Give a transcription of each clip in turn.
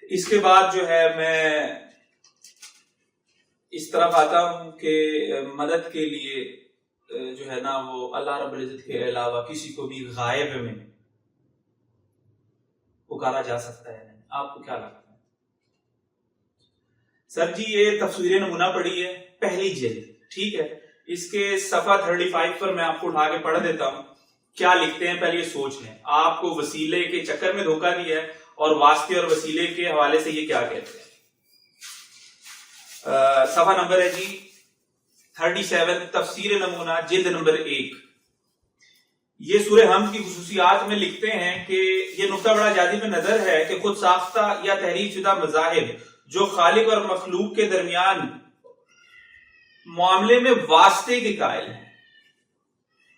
اس کے بعد جو ہے میں اس طرف آتا ہوں کہ مدد کے لیے جو ہے نا وہ اللہ رب العزت کے علاوہ کسی کو بھی غائب میں پکارا جا سکتا ہے نہیں. آپ کو کیا لگتا ہے؟ سر جی یہ تفسیر نمونہ پڑھی ہے پہلی جلد، ٹھیک ہے، اس کے صفحہ 35 پر میں آپ کو اٹھا کے پڑھ دیتا ہوں. کیا لکھتے ہیں پہلے یہ سوچ لیں. آپ کو وسیلے کے چکر میں دھوکہ دیا ہے اور واسطے اور وسیلے کے حوالے سے یہ کیا کہتے ہیں. صفحہ نمبر ہے جی 37، تفسیر نمونہ جلد نمبر 1. یہ سورہ حمد کی خصوصیات میں لکھتے ہیں کہ یہ نقطہ بڑا جاذب نظر ہے کہ خود ساختہ یا تحریر شدہ مذاہب جو خالق اور مخلوق کے درمیان معاملے میں واسطے کے قائل ہیں،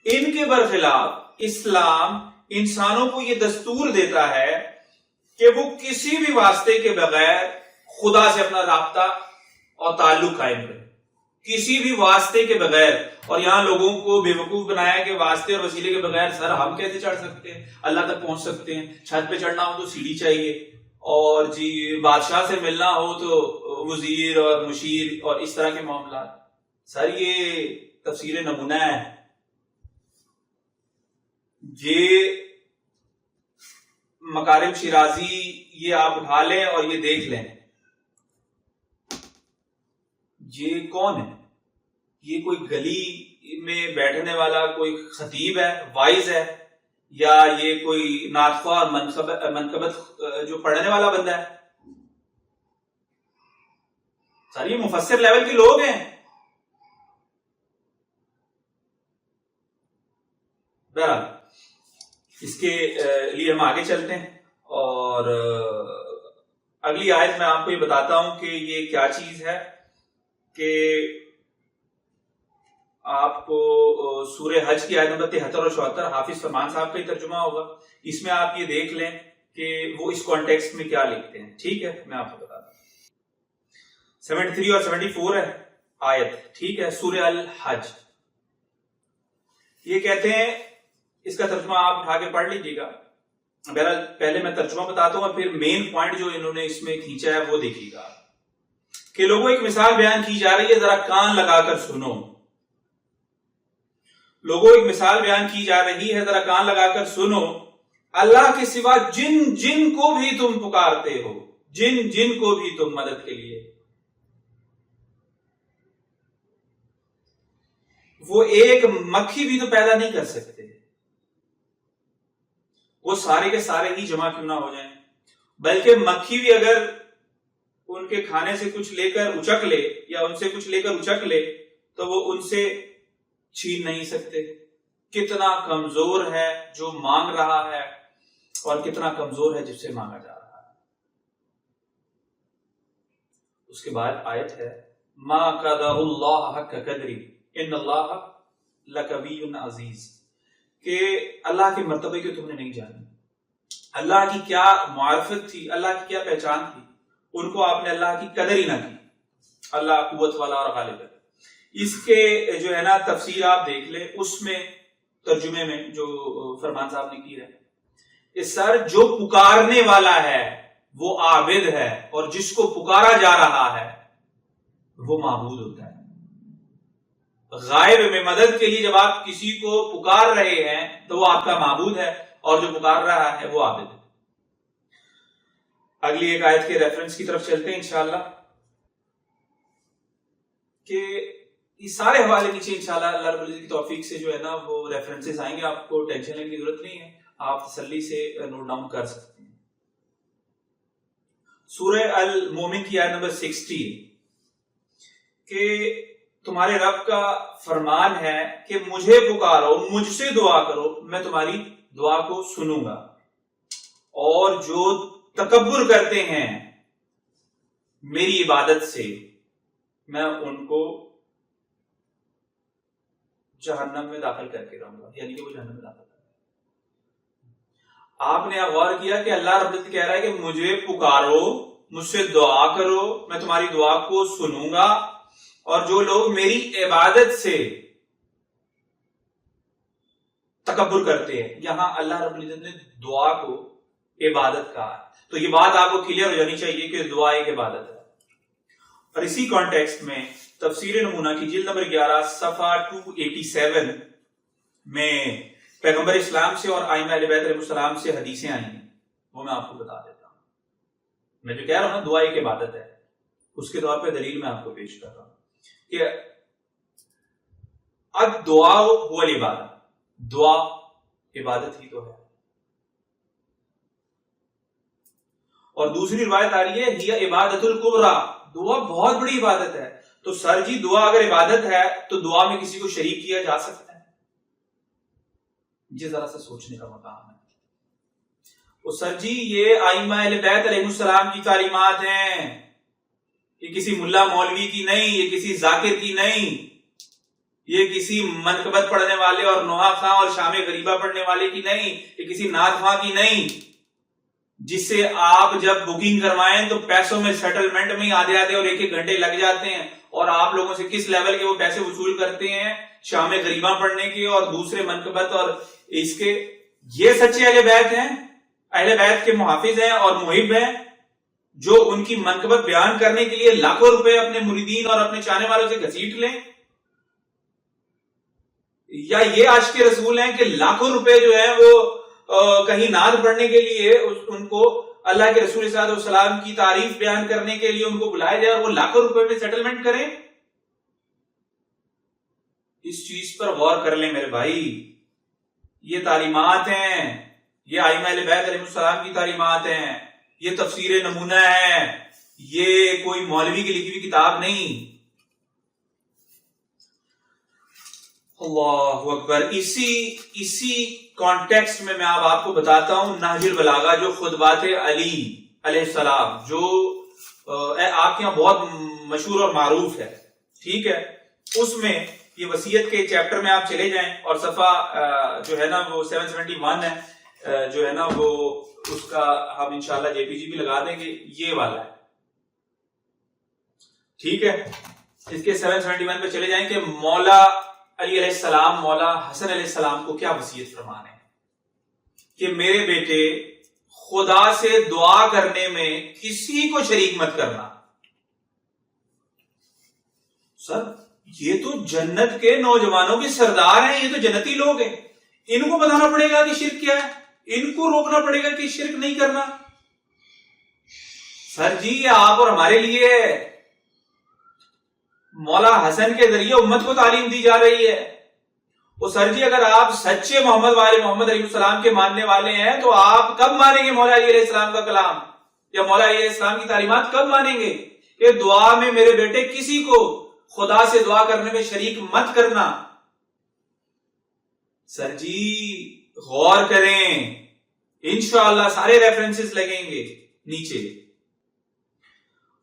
ان کے برخلاف اسلام انسانوں کو یہ دستور دیتا ہے کہ وہ کسی بھی واسطے کے بغیر خدا سے اپنا رابطہ اور تعلق قائم کرے، کسی بھی واسطے کے بغیر. اور یہاں لوگوں کو بے وقوف بنایا کہ واسطے اور وسیلے کے بغیر سر ہم کیسے چڑھ سکتے ہیں، اللہ تک پہنچ سکتے ہیں، چھت پہ چڑھنا ہو تو سیڑھی چاہیے، اور جی بادشاہ سے ملنا ہو تو وزیر اور مشیر اور اس طرح کے معاملات. سر یہ تفسیر نمونہ ہے، یہ مکارم شیرازی یہ آپ اٹھا لیں اور یہ دیکھ لیں یہ کون ہے. یہ کوئی گلی میں بیٹھنے والا کوئی خطیب ہے، وائز ہے، یا یہ کوئی ناطقہ اور منقبت جو پڑھنے والا بندہ ہے. سر یہ مفسر لیول کے لوگ ہیں. بہرحال اس کے لیے ہم آگے چلتے ہیں اور اگلی آیت میں آپ کو یہ بتاتا ہوں کہ یہ کیا چیز ہے. کہ آپ کو سورہ حج کی آیت نمبر 73 اور 74 حافظ فرمان صاحب کا ہی ترجمہ ہوگا، اس میں آپ یہ دیکھ لیں کہ وہ اس کانٹیکسٹ میں کیا لکھتے ہیں. ٹھیک ہے، میں آپ کو بتاتا ہوں. 73 اور 74 ہے آیت، ٹھیک ہے، سورہ الحج. یہ کہتے ہیں، اس کا ترجمہ آپ اٹھا کے پڑھ لیجیے گا. بہرحال پہلے میں ترجمہ بتاتا ہوں اور پھر مین پوائنٹ جو انہوں نے اس میں کھینچا ہے وہ دیکھیے گا. کہ لوگوں ایک مثال بیان کی جا رہی ہے، ذرا کان لگا کر سنو. لوگوں ایک مثال بیان کی جا رہی ہے، ذرا کان لگا کر سنو. اللہ کے سوا جن جن کو بھی تم پکارتے ہو، جن جن کو بھی تم مدد کے لیے، وہ ایک مکھی بھی تو پیدا نہیں کر سکتے. وہ سارے کے سارے ہی جمع کیوں نہ ہو جائیں، بلکہ مکھی بھی اگر ان کے کھانے سے کچھ لے کر اچک لے یا ان سے کچھ لے کر اچک لے تو وہ ان سے چھین نہیں سکتے. کتنا کمزور ہے جو مانگ رہا ہے اور کتنا کمزور ہے جس سے مانگا جا رہا ہے. اس کے بعد آیت ہے ما قدر اللہ حق قدری ان اللہ لقوی عزیز. کہ اللہ کے مرتبے کو تم نے نہیں جانا، اللہ کی کیا معرفت تھی، اللہ کی کیا پہچان تھی، ان کو آپ نے اللہ کی قدر ہی نہ کی. اللہ قوت والا اور غالب ہے. اس کے جو ہے نا تفسیر آپ دیکھ لیں، اس میں ترجمے میں جو فرمان صاحب نے کی ہے کہ سر جو پکارنے والا ہے وہ عابد ہے اور جس کو پکارا جا رہا ہے وہ معبود ہوتا ہے. غائب میں مدد کے لیے جب آپ کسی کو پکار رہے ہیں تو وہ آپ کا معبود ہے اور جو پکار رہا ہے وہ عابد ہے. اگلی ایک آیت کے ریفرنس کی طرف چلتے ہیں انشاءاللہ. کہ یہ سارے حوالے نیچے انشاءاللہ اللہ رب العزت کی توفیق سے جو ہے نا وہ ریفرنسز آئیں گے. آپ کو ٹینشن لینے کی ضرورت نہیں ہے، آپ تسلی سے نوٹ ڈاؤن کر سکتے ہیں. سورہ المومن کی آیت نمبر 60 کہ تمہارے رب کا فرمان ہے کہ مجھے پکارو، مجھ سے دعا کرو، میں تمہاری دعا کو سنوں گا، اور جو تکبر کرتے ہیں میری عبادت سے میں ان کو جہنم میں داخل کر کے رہوں گا. یعنی کہ وہ جہنم میں داخل کر. آپ نے غور کیا کہ اللہ رب العزت کہہ رہا ہے کہ مجھے پکارو، مجھ سے دعا کرو، میں تمہاری دعا کو سنوں گا، اور جو لوگ میری عبادت سے تکبر کرتے ہیں. یہاں اللہ رب العزت نے دعا کو عبادت کار. تو یہ بات آپ کو کلیئر ہو جانی چاہیے کہ دعا ایک عبادت ہے. اور اسی کانٹیکسٹ میں تفسیر نمونہ کی جلد نمبر 11 صفحہ 287 میں پیغمبر اسلام سے اور ائمہ اہل بیت علیہ السلام سے حدیثیں آئی ہیں، وہ میں آپ کو بتا دیتا ہوں. میں جو کہہ رہا ہوں نا دعا ایک عبادت ہے، اس کے طور پہ دلیل میں آپ کو پیش کر رہا ہوں کہ الدعاء هو العبادہ، دعا عبادت ہی تو ہے. اور دوسری روایت آ رہی ہے ہی عبادت الکبریٰ، دعا بہت بڑی عبادت ہے. تو سر جی دعا اگر عبادت ہے تو دعا میں کسی کو شریک کیا جا سکتا ہے؟ یہ ذرا سا سوچنے کا مقام ہے. تو سر جی یہ ائمہ اہل بیت علیہ السلام کی تعلیمات ہیں، یہ کسی ملا مولوی کی نہیں، یہ کسی ذاکر کی نہیں، یہ کسی منقبت پڑھنے والے اور نوحہ خاں اور شام غریبہ پڑھنے والے کی نہیں، یہ کسی نعت خواں کی نہیں جس سے آپ جب بکنگ کروائیں تو پیسوں میں سیٹلمنٹ میں آدھے اور ایک ایک گھنٹے لگ جاتے ہیں، اور آپ لوگوں سے کس لیول کے وہ پیسے وصول کرتے ہیں شام غریبہ پڑھنے کے اور دوسرے منقبت اور اس کے. یہ سچے اہل بیت ہیں، اہل بیت کے محافظ ہیں اور محب ہیں جو ان کی منقبت بیان کرنے کے لیے لاکھوں روپے اپنے مریدین اور اپنے چاہنے والوں سے گھسیٹ لیں؟ یا یہ عاشق رسول ہیں کہ لاکھوں روپے جو ہیں وہ کہیں نعت پڑھنے کے لیے ان کو اللہ کے رسول صلی اللہ علیہ وسلم کی تعریف بیان کرنے کے لیے ان کو بلایا جائے اور وہ لاکھوں روپے میں سیٹلمنٹ کریں؟ اس چیز پر غور کر لیں میرے بھائی. یہ تعلیمات ہیں، یہ ائمہ اہل بیت علیہ السلام کی تعلیمات ہیں، یہ تفسیر نمونہ ہے، یہ کوئی مولوی کی لکھی ہوئی کتاب نہیں. اللہ اکبر. اسی کانٹیکسٹ میں اب آپ کو بتاتا ہوں نہج البلاغہ جو خطبات علی علیہ السلام جو آپ کے یہاں بہت مشہور اور معروف ہے، ٹھیک ہے. اس میں یہ وصیت کے چیپٹر میں آپ چلے جائیں اور صفحہ جو ہے نا وہ 771 ہے، جو ہے نا وہ اس کا ہم انشاءاللہ جے پی جی بھی لگا دیں گے، یہ والا ہے، ٹھیک ہے. اس کے 771 پہ چلے جائیں کہ مولا علی علیہ السلام مولا حسن علیہ السلام کو کیا وصیت فرمانے کہ میرے بیٹے خدا سے دعا کرنے میں کسی کو شریک مت کرنا. سر یہ تو جنت کے نوجوانوں کے سردار ہیں، یہ تو جنتی لوگ ہیں، ان کو بتانا پڑے گا کہ شرک کیا ہے، ان کو روکنا پڑے گا کہ شرک نہیں کرنا. سر جی یہ آپ اور ہمارے لیے مولا حسن کے ذریعے امت کو تعلیم دی جا رہی ہے. وہ سر جی اگر آپ سچے محمد والے محمد علیہ السلام کے ماننے والے ہیں تو آپ کب مانیں گے مولا علیہ السلام کا کلام یا مولا علیہ السلام کی تعلیمات کب مانیں گے کہ دعا میں میرے بیٹے کسی کو خدا سے دعا کرنے میں شریک مت کرنا. سر جی غور کریں، انشاءاللہ سارے ریفرنسز لگیں گے نیچے.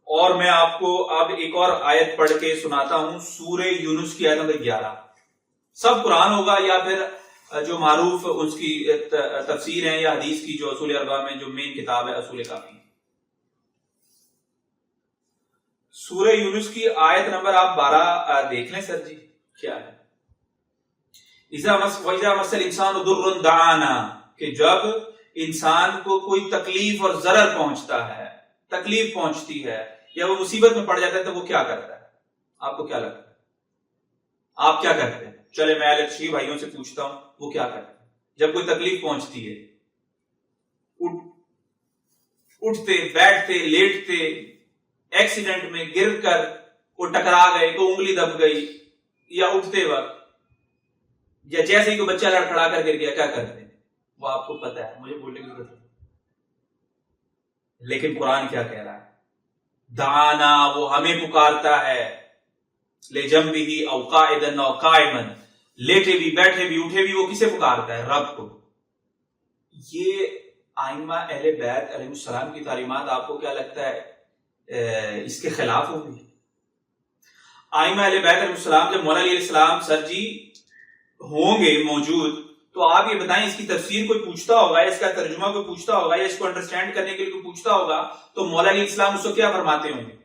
اور میں آپ کو اب ایک اور آیت پڑھ کے سناتا ہوں، سورہ یونس کی آیت نمبر 11. سب قرآن ہوگا یا پھر جو معروف اس کی تفسیر ہے یا حدیث کی جو اصول اربعہ میں جو مین کتاب ہے اصول کافی. سورہ یونس کی آیت نمبر آپ 12 دیکھ لیں. سر جی کیا ہے؟ وَإِذَا مَسَّ الْإِنسَانُ ضُرٌّ دَعَانَا، کہ جب انسان کو کوئی تکلیف اور ضرر پہنچتا ہے، تکلیف پہنچتی ہے یا وہ مصیبت میں پڑ جاتا ہے تو وہ کیا کرتا ہے؟ آپ کو کیا لگتا ہے؟ آپ کیا کرتے ہیں؟ چلے میں اہل تشریح بھائیوں سے پوچھتا ہوں وہ کیا کرتے ہیں جب کوئی تکلیف پہنچتی ہے؟ اٹھتے بیٹھتے لیٹتے، ایکسیڈنٹ میں گر کر وہ ٹکرا گئے، کوئی انگلی دب گئی، یا اٹھتے وقت یا جیسے ہی کوئی بچہ لڑکھڑا کر گر گیا، کیا کرتے ہیں؟ وہ آپ کو پتا ہے، مجھے بولنے کی ضرورت نہیں. لیکن قرآن کیا کہہ رہا ہے؟ دعانا، وہ ہمیں پکارتا ہے، لجنبہ او قاعدا او قائما، لیٹے بھی بیٹھے بھی اٹھے بھی، وہ کسے پکارتا ہے؟ رب کو. یہ ائمہ اہل بیت علیہ السلام کی تعلیمات آپ کو کیا لگتا ہے اس کے خلاف ہوگی؟ ائمہ اہل بیت علیہ السلام جب مولا علیہ السلام سر جی ہوں گے موجود تو آپ یہ بتائیں اس کی تفسیر کوئی پوچھتا ہوگا، اس کا ترجمہ کوئی پوچھتا ہوگا یا اس کو انڈرسٹینڈ کرنے کے لیے کوئی پوچھتا ہوگا تو مولا علیہ السلام اس کو کیا فرماتے ہوں گے؟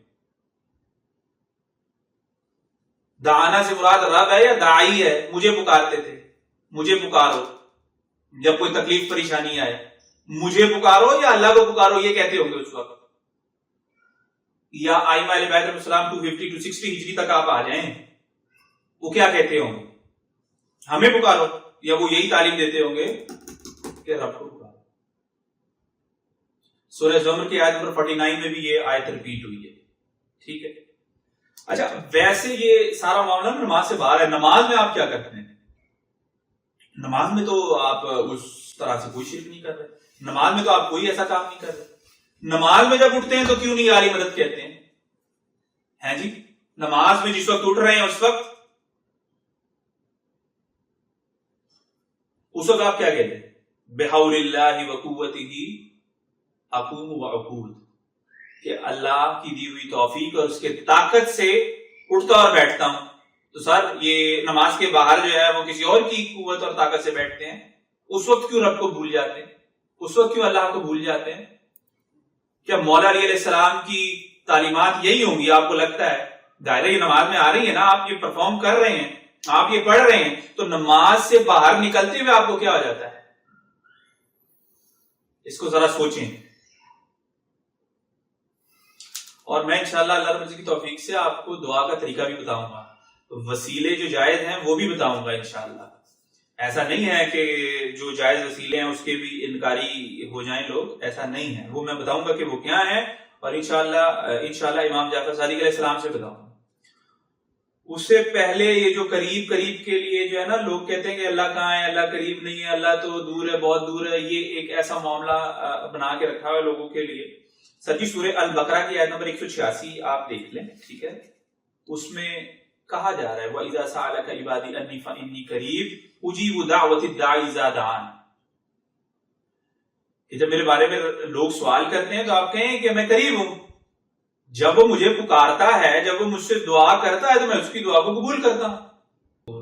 دعانا سے مراد رب ہے یا داعی ہے؟ مجھے پکارتے تھے، مجھے پکارو جب کوئی تکلیف پریشانی آئے. مجھے پکارو یا اللہ کو پکارو، یہ کہتے ہوں گے اس وقت. یا آئمہ اہل بیت علیہ السلام 250 to 60 ہجری تک آپ آ جائیں، وہ کیا کہتے ہوں گے؟ ہمیں پکارو. یا وہ یہی تعلیم دیتے ہوں گے کہ رب کو پکارو. سورہ زمر کی آیت نمبر 49 میں بھی یہ آیت ریپیٹ ہوئی ہے. ٹھیک ہے. اچھا، ویسے یہ سارا معاملہ نماز سے باہر ہے. نماز میں آپ کیا کرتے ہیں؟ نماز میں تو آپ اس طرح سے کوئی شرک نہیں کر رہے. نماز میں تو آپ کوئی ایسا کام نہیں کر رہے. نماز میں جب اٹھتے ہیں تو کیوں نہیں یاری مدد کہتے ہیں؟ ہیں جی، نماز میں جس وقت اٹھ رہے ہیں اس وقت آپ کیا کہتے ہیں؟ بحول اللہ وقوتہ اقوم واقول، کہ اللہ کی دی ہوئی توفیق اور اس کے طاقت سے اٹھتا اور بیٹھتا ہوں. تو سر یہ نماز کے باہر جو ہے وہ کسی اور کی قوت اور طاقت سے بیٹھتے ہیں، اس وقت کیوں رب کو بھول جاتے ہیں؟ اس وقت کیوں اللہ کو بھول جاتے ہیں؟ کیا مولا علی علیہ السلام کی تعلیمات یہی ہوں گی؟ آپ کو لگتا ہے دائرہ یہ نماز میں آ رہی ہے نا، آپ یہ پرفارم کر رہے ہیں، آپ یہ پڑھ رہے ہیں، تو نماز سے باہر نکلتے ہوئے آپ کو کیا ہو جاتا ہے؟ اس کو ذرا سوچیں. اور میں انشاءاللہ اللہ رب کی توفیق سے آپ کو دعا کا طریقہ بھی بتاؤں گا. وسیلے جو جائز ہیں وہ بھی بتاؤں گا انشاءاللہ. ایسا نہیں ہے کہ جو جائز وسیلے ہیں اس کے بھی انکاری ہو جائیں لوگ، ایسا نہیں ہے. وہ میں بتاؤں گا کہ وہ کیا ہیں، اور انشاءاللہ امام جعفر صادق علیہ السلام سے بتاؤں گا. اس سے پہلے یہ جو قریب کے لیے جو ہے نا، لوگ کہتے ہیں کہ اللہ کہاں ہے، اللہ قریب نہیں ہے، اللہ تو دور ہے، بہت دور ہے. یہ ایک ایسا معاملہ بنا کے رکھا ہے لوگوں کے لیے. سر جی، سورہ البقرہ کی آیت نمبر 186 آپ دیکھ لیں. ٹھیک ہے. اس میں کہا جا رہا ہے وَإِذَا سَأَلَكَ عِبَادِي أَنِّي فَإِنِّي قَرِيبٌ أُجِيبُ دَعْوَةَ الدَّاعِ إِذَا دَعَانِ، کہ جب میرے بارے میں لوگ سوال کرتے ہیں تو آپ کہیں کہ میں قریب ہوں. جب وہ مجھے پکارتا ہے، جب وہ مجھ سے دعا کرتا ہے تو میں اس کی دعا کو قبول کرتا ہوں.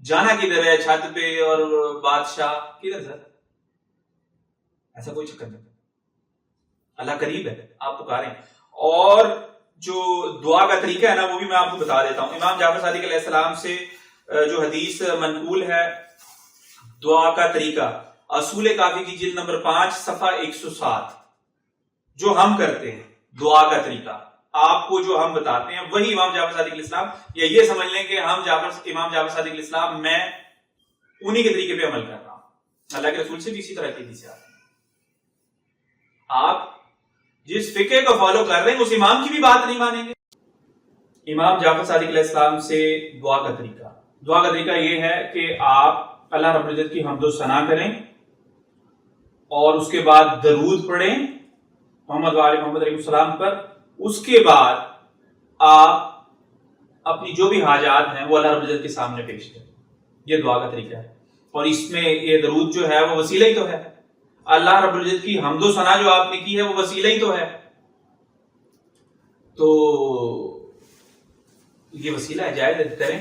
جانا کدھر ہے؟ چھت پہ اور بادشاہ کدھر سر؟ ایسا کوئی چکر نہیں. اللہ قریب ہے، آپ پکاریں. اور جو دعا کا طریقہ ہے نا وہ بھی میں آپ کو بتا دیتا ہوں. امام جعفر صادق علیہ السلام سے جو حدیث منقول ہے دعا کا طریقہ، اصول کافی کی جلد نمبر 5 صفحہ 107، جو ہم کرتے ہیں دعا کا طریقہ آپ کو جو ہم بتاتے ہیں وہی امام جعفر صادق علیہ السلام، یا یہ سمجھ لیں کہ امام جعفر صادق علیہ السلام میں انہی کے طریقے پہ عمل کر رہا ہوں. اللہ کے رسول سے بھی اسی طرح کی حدیث آتی ہے. آپ جس فقہ کو فالو کر رہے ہیں اس امام کی بھی بات نہیں مانیں گے. امام جعفر صادق علیہ السلام سے دعا کا طریقہ یہ ہے کہ آپ اللہ رب العزت کی حمد و ثنا کریں اور اس کے بعد درود پڑھیں محمد وآل محمد علیہ السلام پر. اس کے بعد آپ اپنی جو بھی حاجات ہیں وہ اللہ رب العزت کے سامنے پیش کریں. یہ دعا کا طریقہ ہے. اور اس میں یہ درود جو ہے وہ وسیلہ ہی تو ہے. اللہ رب العزت کی حمد و ثنا جو آپ نے کی ہے وہ وسیلہ ہی تو ہے. تو یہ وسیلہ ہے، جائز کریں.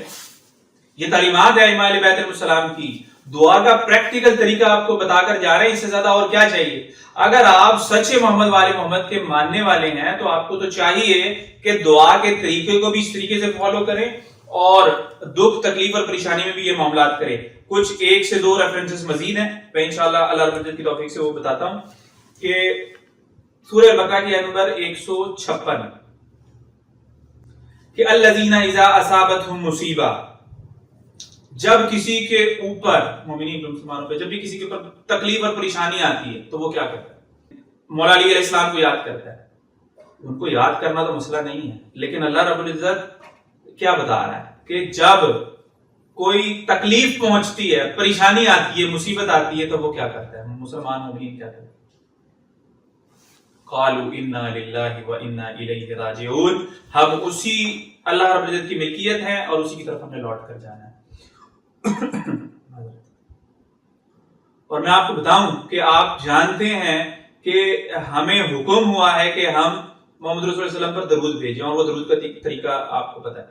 یہ تعلیمات ہے ائمہ اہل بیت علیہ السلام کی. دعا کا پریکٹیکل طریقہ آپ کو بتا کر جا رہے ہیں، اس سے زیادہ اور کیا چاہیے؟ اگر آپ سچے محمد والے محمد کے ماننے والے ہیں تو آپ کو تو چاہیے کہ دعا کے طریقے کو بھی اس طریقے سے فالو کریں اور دکھ تکلیف اور پریشانی میں بھی یہ معاملات کریں. کچھ 1 سے 2 ریفرنسز مزید ہیں، میں انشاءاللہ اللہ رب العزت کی توفیق سے وہ بتاتا ہوں. کہ سورہ البقرہ کی آیت نمبر 156 کہ الذین اذا اصابتهم مصیبہ، جب کسی کے اوپر مومنین مسلمانوں پہ جب بھی کسی کے اوپر تکلیف اور پریشانی آتی ہے تو وہ کیا کرتا ہے؟ مولا علی علیہ السلام کو یاد کرتا ہے. ان کو یاد کرنا تو مسئلہ نہیں ہے، لیکن اللہ رب العزت کیا بتا رہا ہے کہ جب کوئی تکلیف پہنچتی ہے، پریشانی آتی ہے، مصیبت آتی ہے تو وہ کیا کرتا ہے؟ مسلمان مومنین کیا کرتے ہیں؟ قالوا انا للہ وانا الیہ راجعون، ہم اسی اللہ رب العزت کی ملکیت ہیں اور اسی کی طرف ہم نے لوٹ کر جانا ہے. اور میں آپ کو بتاؤں کہ آپ جانتے ہیں کہ ہمیں حکم ہوا ہے کہ ہم محمد رسول اللہ علیہ وسلم پر درود بھیجیں، اور وہ درود کا طریقہ آپ کو پتہ ہے.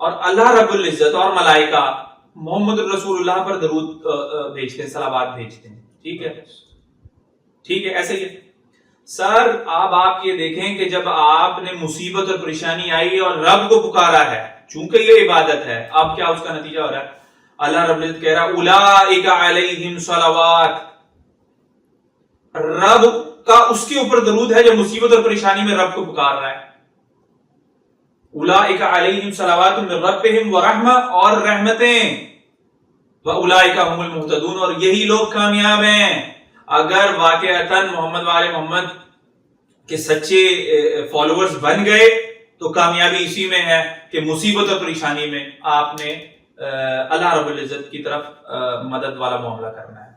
اور اللہ رب العزت اور ملائکہ محمد رسول اللہ پر درود بھیجتے ہیں، صلوات بھیجتے ہیں. ٹھیک ہے، ایسے ہی ہے. سر آپ یہ دیکھیں کہ جب آپ نے مصیبت اور پریشانی آئی اور رب کو پکارا ہے، چونکہ یہ عبادت ہے، اب کیا اس کا نتیجہ ہو رہا ہے؟ اللہ رب العزت کہہ رہا اولئک علیہم صلوات، رب کا اس کے اوپر درود ہے جو مصیبت اور پریشانی میں رب کو پکار رہا ہے. اولئک علیہم صلوات من ربہم ورحمہ، اور رحمتیں، واولئک هم المہتدون، اور یہی لوگ کامیاب ہیں. اگر واقعتاً محمد وآل محمد کے سچے فالوورز بن گئے تو کامیابی اسی میں ہے کہ مصیبت اور پریشانی میں آپ نے اللہ رب العزت کی طرف مدد والا معاملہ کرنا ہے.